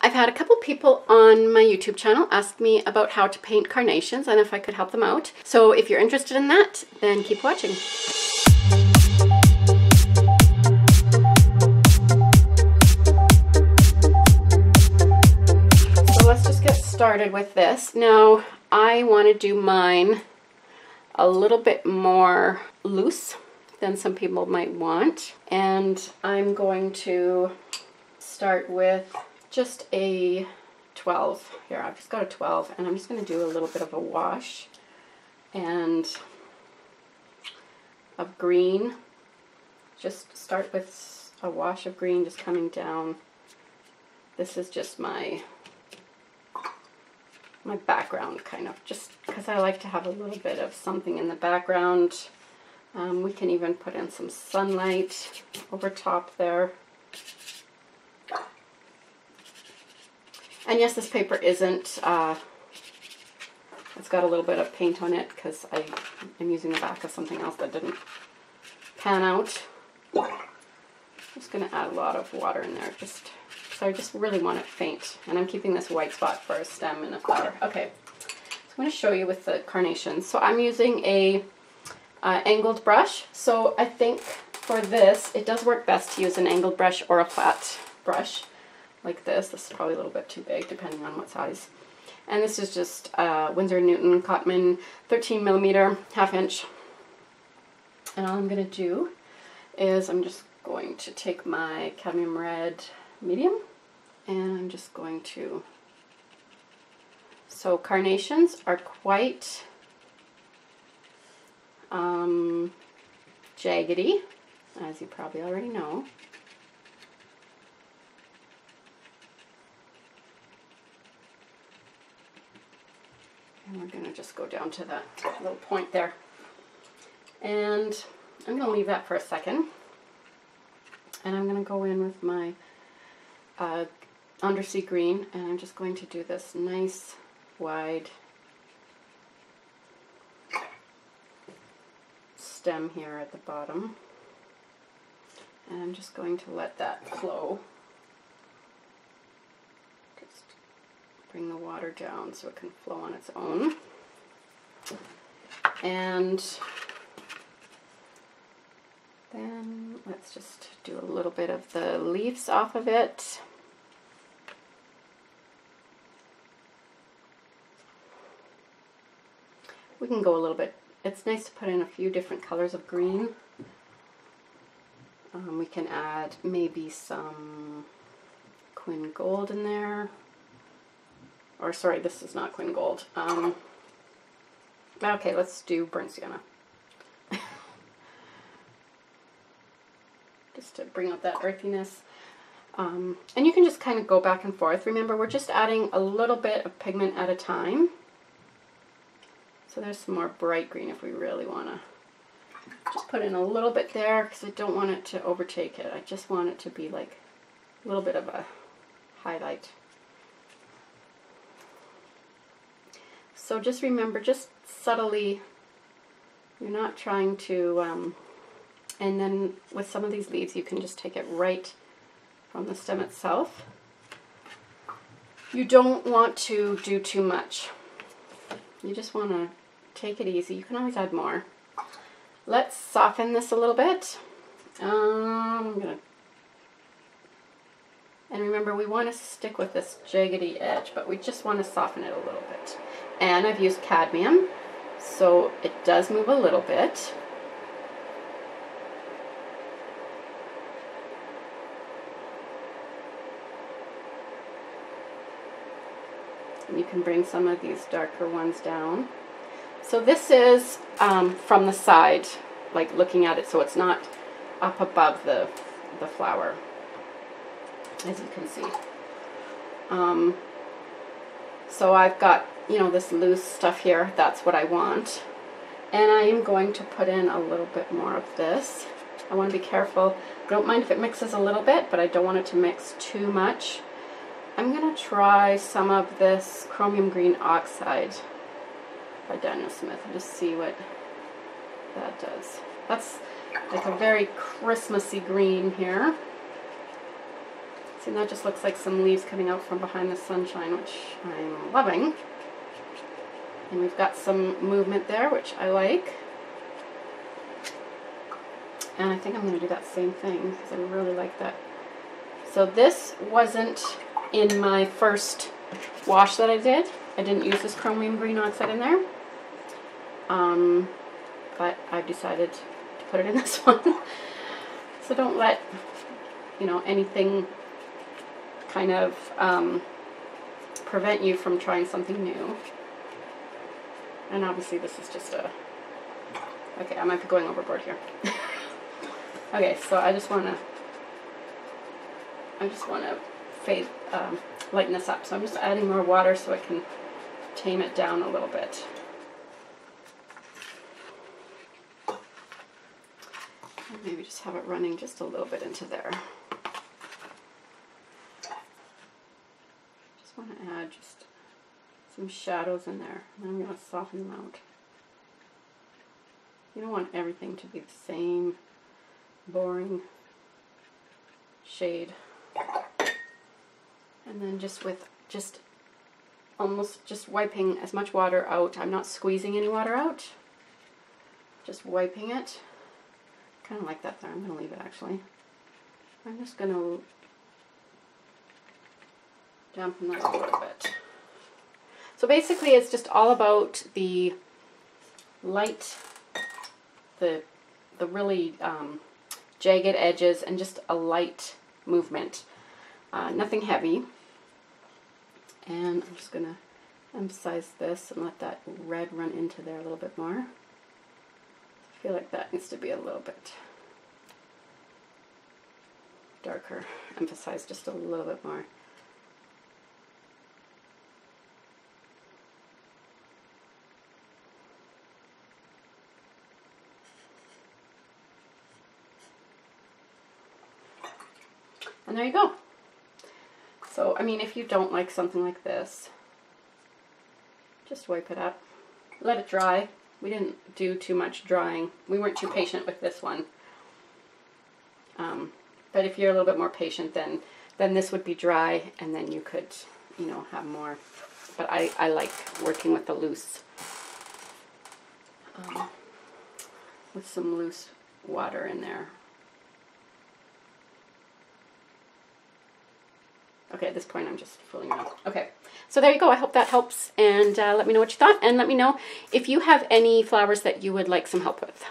I've had a couple people on my YouTube channel ask me about how to paint carnations and if I could help them out. So if you're interested in that, then keep watching. So let's just get started with this. Now, I want to do mine a little bit more loose than some people might want. And I'm going to start with just a 12 here. I've just got a 12 and I'm just going to do a little bit of a wash and of green. Just start with a wash of green just coming down. This is just my background, kind of, just because I like to have a little bit of something in the background. We can even put in some sunlight over top there. And yes, this paper isn't, it's got a little bit of paint on it because I'm using the back of something else that didn't pan out. I'm just going to add a lot of water in there, so I just really want it faint. And I'm keeping this white spot for a stem and a flower. Okay, so I'm going to show you with the carnations. So I'm using a angled brush. So I think for this, it does work best to use an angled brush or a flat brush. Like this. This is probably a little bit too big depending on what size. And this is just Winsor & Newton Cotman 13mm, 1/2 inch. And all I'm going to do is I'm just going to take my cadmium red medium and I'm just going to, so carnations are quite jaggedy, as you probably already know. And we're going to just go down to that little point there. And I'm going to leave that for a second. And I'm going to go in with my undersea green. And I'm just going to do this nice, wide stem here at the bottom. And I'm just going to let that flow. Bring the water down so it can flow on its own. And then let's just do a little bit of the leaves off of it. We can go a little bit, it's nice to put in a few different colors of green. We can add maybe some Quin Gold in there. Or sorry, this is not Quin Gold. Okay, let's do burnt sienna. Just to bring out that earthiness. And you can just kind of go back and forth. Remember, we're just adding a little bit of pigment at a time. So there's some more bright green if we really want to. Just put in a little bit there because I don't want it to overtake it. I just want it to be like a little bit of a highlight. So just remember, just subtly, you're not trying to, and then with some of these leaves you can just take it right from the stem itself. You don't want to do too much. You just want to take it easy. You can always add more. Let's soften this a little bit. And remember, we want to stick with this jaggedy edge, but we just want to soften it a little bit. And I've used cadmium, so it does move a little bit. And you can bring some of these darker ones down. So this is from the side, like looking at it, so it's not up above the flower, as you can see. So I've got, you know, this loose stuff here. That's what I want. And I am going to put in a little bit more of this. I want to be careful. I don't mind if it mixes a little bit, but I don't want it to mix too much. I'm going to try some of this Chromium Green Oxide by Daniel Smith and just see what that does. That's like a very Christmassy green here. See, that just looks like some leaves coming out from behind the sunshine, which I'm loving. And we've got some movement there, which I like. And I think I'm going to do that same thing because I really like that. So this wasn't in my first wash that I did. I didn't use this chromium green oxide in there. But I've decided to put it in this one. So don't let, you know, anything kind of prevent you from trying something new. And obviously this is just a, okay, I might be going overboard here. Okay, so I just want to fade, lighten this up. So I'm just adding more water so I can tame it down a little bit. And maybe just have it running just a little bit into there. Just want to add just some shadows in there. And I'm going to soften them out. You don't want everything to be the same boring shade. And then just with almost just wiping as much water out. I'm not squeezing any water out. Just wiping it. Kind of like that there. I'm going to leave it actually. I'm just going to dampen that a little bit. So basically it's just all about the light, the really jagged edges, and just a light movement. Nothing heavy. And I'm just going to emphasize this and let that red run into there a little bit more. I feel like that needs to be a little bit darker. Emphasize just a little bit more. And there you go. So, I mean, if you don't like something like this, just wipe it up. Let it dry. We didn't do too much drying. We weren't too patient with this one. But if you're a little bit more patient, then this would be dry, and then you could, you know, have more. But I like working with the loose, with some loose water in there. Okay, at this point I'm just fooling around. Okay, so there you go. I hope that helps, and let me know what you thought, and let me know if you have any flowers that you would like some help with.